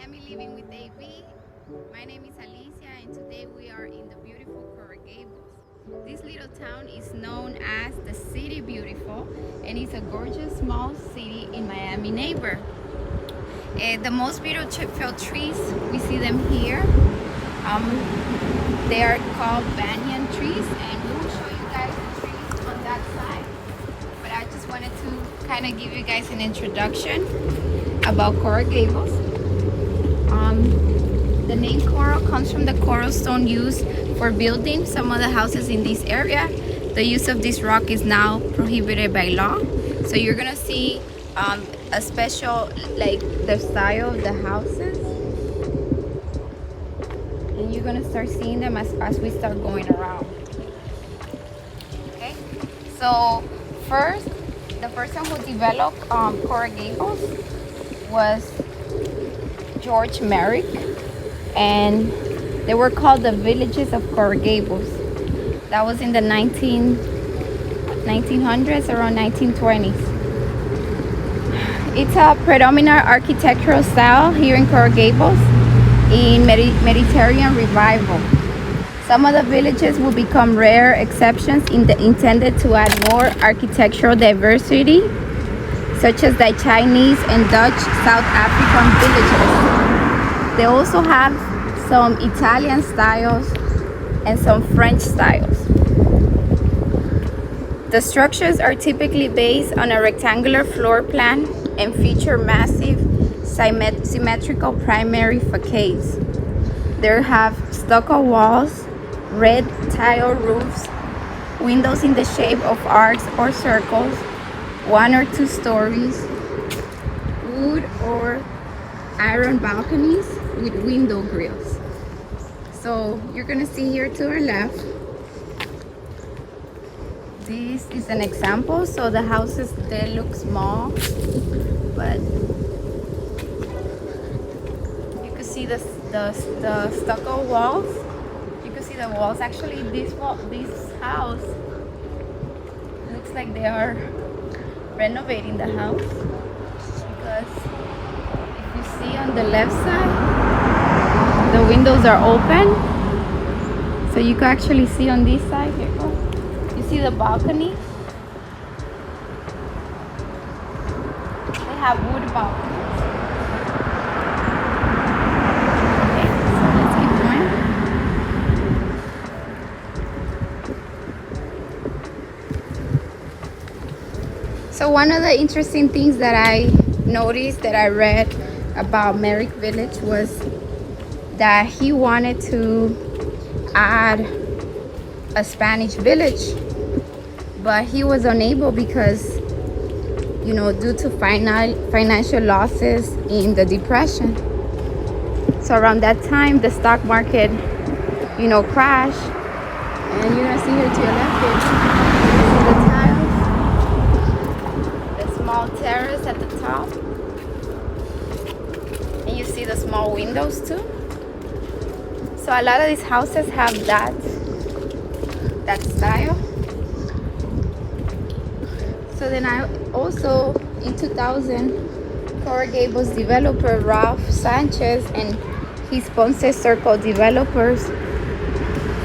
Miami Living with AV. My name is Alicia, and today we are in the beautiful Coral Gables. This little town is known as the City Beautiful, and it's a gorgeous small city in Miami neighbor. The most beautiful trees, we see them here. They are called banyan trees, and we will show you guys the trees on that side. But I just wanted to kind of give you guys an introduction about Coral Gables. The name coral comes from the coral stone used for building some of the houses in this area. The use of this rock is now prohibited by law. So you're gonna see a special, like the style of the houses, and you're gonna start seeing them as we start going around. Okay, so the person who developed Coral Gables was George Merrick, and they were called the villages of Coral Gables. That was in the 1900s, around 1920s. It's a predominant architectural style here in Coral Gables in Mediterranean revival. Some of the villages will become rare exceptions intended to add more architectural diversity, such as the Chinese and Dutch South African villages. They also have some Italian styles and some French styles. The structures are typically based on a rectangular floor plan and feature massive symmetrical primary facades. They have stucco walls, red tile roofs, windows in the shape of arcs or circles, 1 or 2 stories, wood or iron balconies with window grills. So you're gonna see here to our left, this is an example. So the houses, they look small, but you can see the stucco walls. You can see the walls. Actually, this house looks like they are renovating the house, because if you see on the left side, the windows are open, so you can actually see on this side here. You see the balcony? They have wood balconies. Okay, so let's keep going. So one of the interesting things that I noticed, that I read about Merrick Village, was that he wanted to add a Spanish village, but he was unable because, due to financial losses in the Depression. So around that time, the stock market, crashed, and you're gonna see here to your left here, the tiles, the small terrace at the top, and you see the small windows too. So a lot of these houses have that style. So then I also, in 2000, Coral Gables developer Ralph Sanchez and his Ponce Circle Developers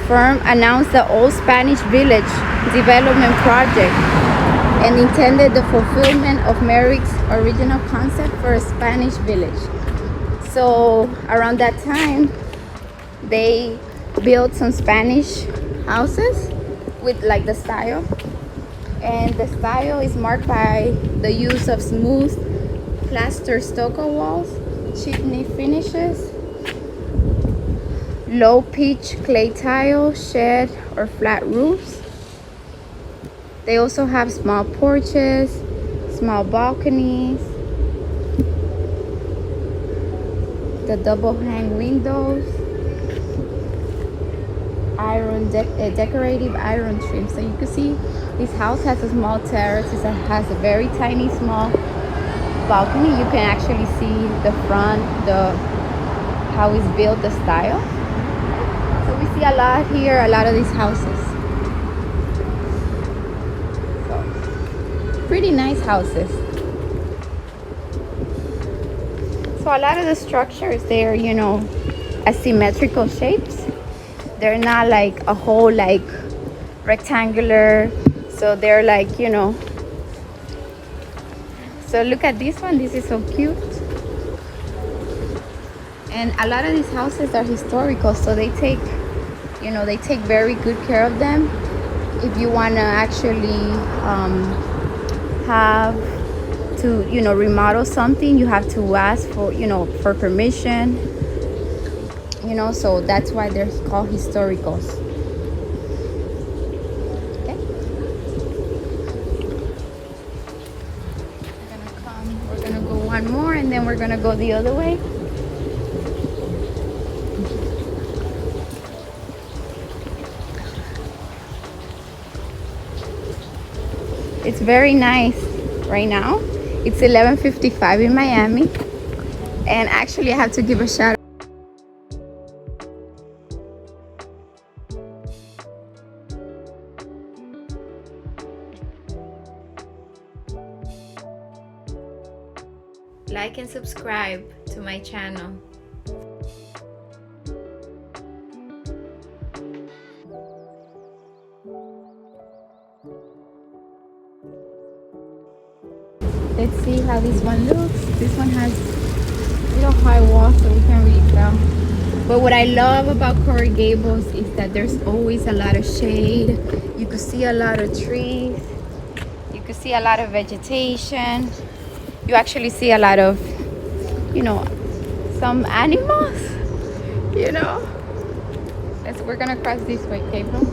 firm announced the Old Spanish Village development project, and intended the fulfillment of Merrick's original concept for a Spanish village. So around that time, they built some Spanish houses with like the style, and the style is marked by the use of smooth plaster stucco walls, chimney finishes, low pitch clay tile, shed or flat roofs. They also have small porches, small balconies, the double hang windows, decorative iron trim. So you can see this house has a small terrace. It has a very tiny small balcony. You can actually see the front, how it's built, the style. So we see a lot here, a lot of these houses. So pretty nice houses. So a lot of the structures, they're, you know, asymmetrical shapes. They're not like a whole like rectangular. So they're like, you know. So look at this one. This is so cute. And a lot of these houses are historical, so they take, you know, they take very good care of them. If you want to actually have to, you know, remodel something, you have to ask for, you know, for permission, you know, so that's why they're called historicals. Okay, we're gonna go one more, and then we're gonna go the other way. It's very nice right now. It's 11:55 in Miami, and actually I have to give a shout out. Like and subscribe to my channel. Let's see how this one looks. This one has little high walls, so we can't really tell. But what I love about Coral Gables is that there's always a lot of shade. You could see a lot of trees. You could see a lot of vegetation. You actually see a lot of, you know, some animals, you know. We're gonna cross this way, Gabriel.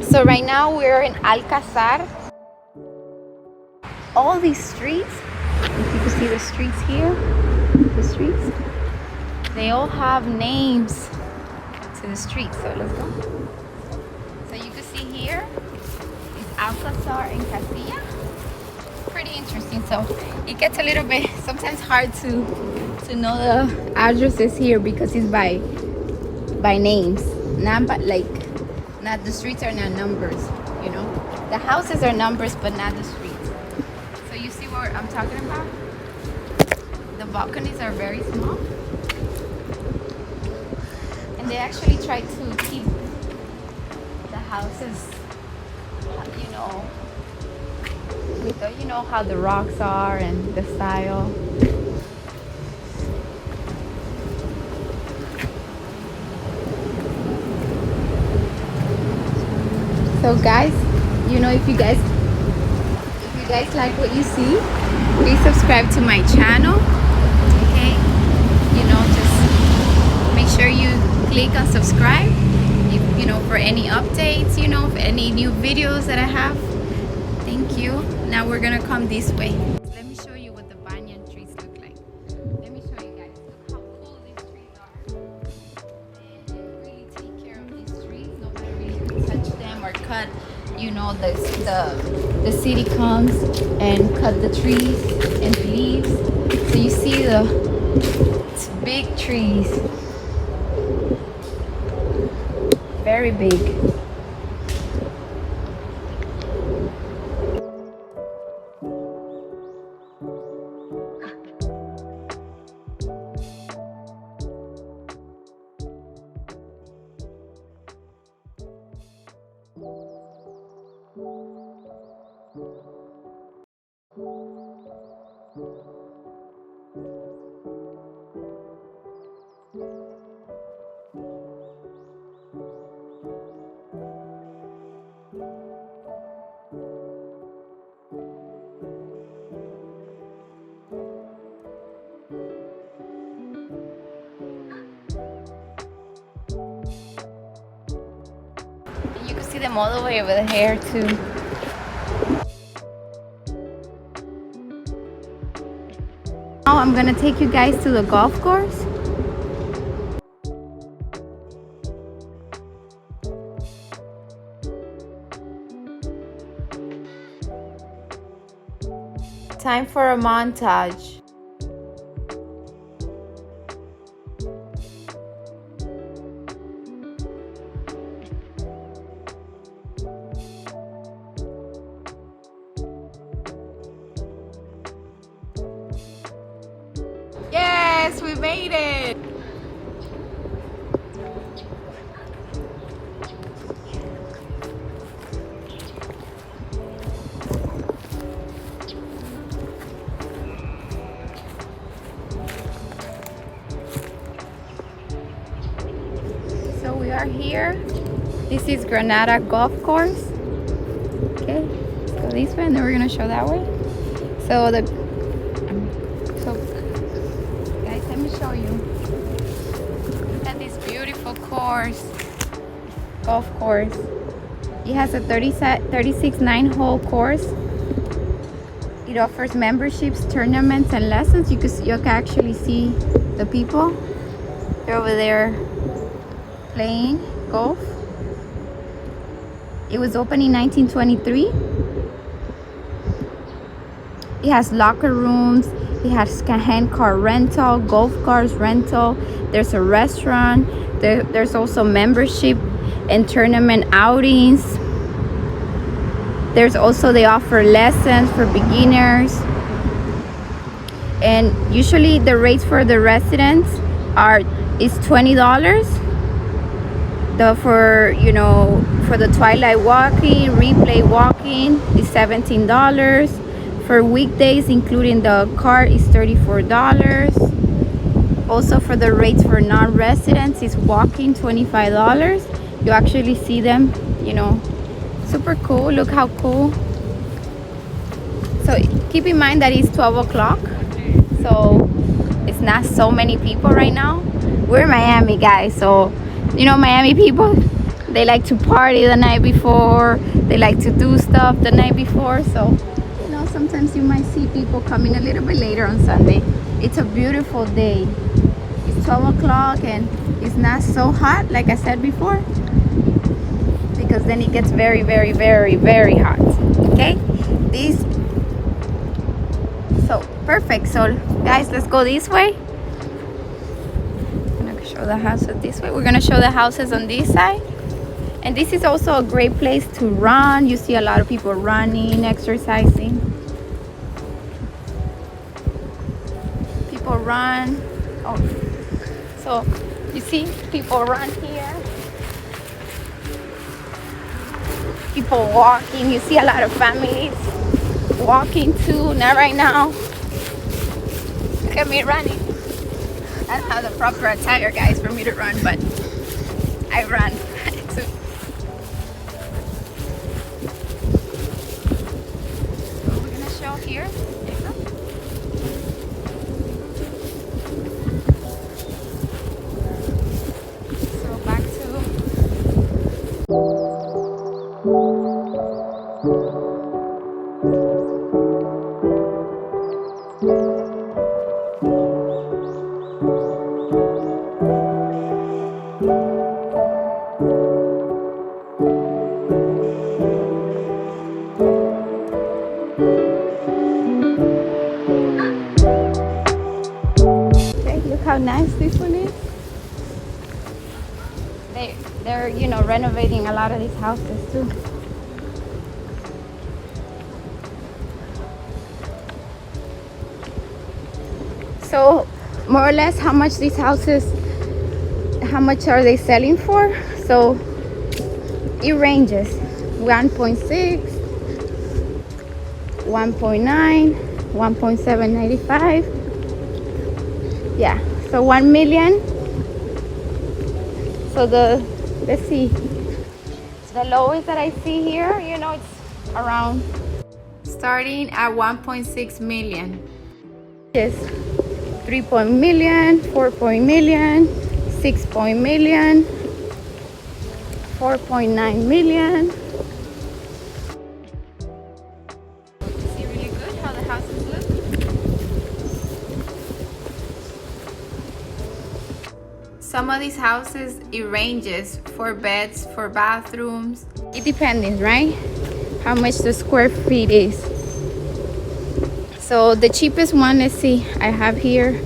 So right now we're in Alcazar. All these streets, if you can see the streets here, the streets, they all have names to the streets. So let's go. So you can see here is Alcazar and Castilla. Pretty interesting. So it gets a little bit sometimes hard to know the addresses here because it's by names, not the streets are not numbers, you know. The houses are numbers, but not the streets. So you see what I'm talking about? The balconies are very small, and they actually try to keep the houses, you know, with the, you know how the rocks are and the style. So guys, you know, if you guys like what you see, please subscribe to my channel. Okay, you know, just make sure you click on subscribe, you know, for any updates, you know, for any new videos that I have. Thank you. Now we're gonna come this way. Let me show you what the banyan trees look like. Let me show you guys. Look how cool these trees are. And they really take care of these trees. Nobody really touch them or cut. You know, the city comes and cut the trees and the leaves. So you see the big trees. Very big. You can see them all the way over there too. Now I'm gonna take you guys to the golf course. Time for a montage. Yes, we made it. So we are here. This is Granada Golf Course. Okay, let's go this way and then we're gonna show that way. So guys, let me show you. Look at this beautiful golf course. It has a 36 9-hole course. It offers memberships, tournaments, and lessons. You can actually see the people. They're over there playing golf. It was opened in 1923. It has locker rooms. It has hand car rental, golf cars rental. There's a restaurant. There's also membership and tournament outings. There's also, they offer lessons for beginners. And usually the rates for the residents is $20. For the twilight walking, replay walking is $17. For weekdays, including the car, is $34. Also for the rates for non-residents is walking $25. You actually see them, super cool. Look how cool. So keep in mind that it's 12 o'clock. So it's not so many people right now. We're in Miami, guys. So, Miami people, they like to party the night before. They like to do stuff the night before. So, sometimes you might see people coming a little bit later on Sunday. It's a beautiful day. It's 12 o'clock and it's not so hot, like I said before, because then it gets very, very, very, very hot. Okay? So perfect. So guys, let's go this way. I'm gonna show the houses this way. We're gonna show the houses on this side. And this is also a great place to run. You see a lot of people running, exercising. People run. Oh, so you see people run here. People walking. You see a lot of families walking too. Not right now. Look at me running. I don't have the proper attire, guys, for me to run, but I run too. So we're gonna show here. So back to. How nice this one is. They're renovating a lot of these houses too. So more or less how much these houses, how much are they selling for? So it ranges 1.6, 1.9, 1.795. Yeah, so 1 million. So let's see, the lowest that I see here, it's around starting at 1.6 million. Yes, 3 million, 4 million, 6 million, 4.9 million. See really good how the houses look. Some of these houses, it ranges for beds, for bathrooms. It depends, right? How much the square feet is. So the cheapest one, let's see, I have here.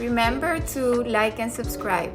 Remember to like and subscribe.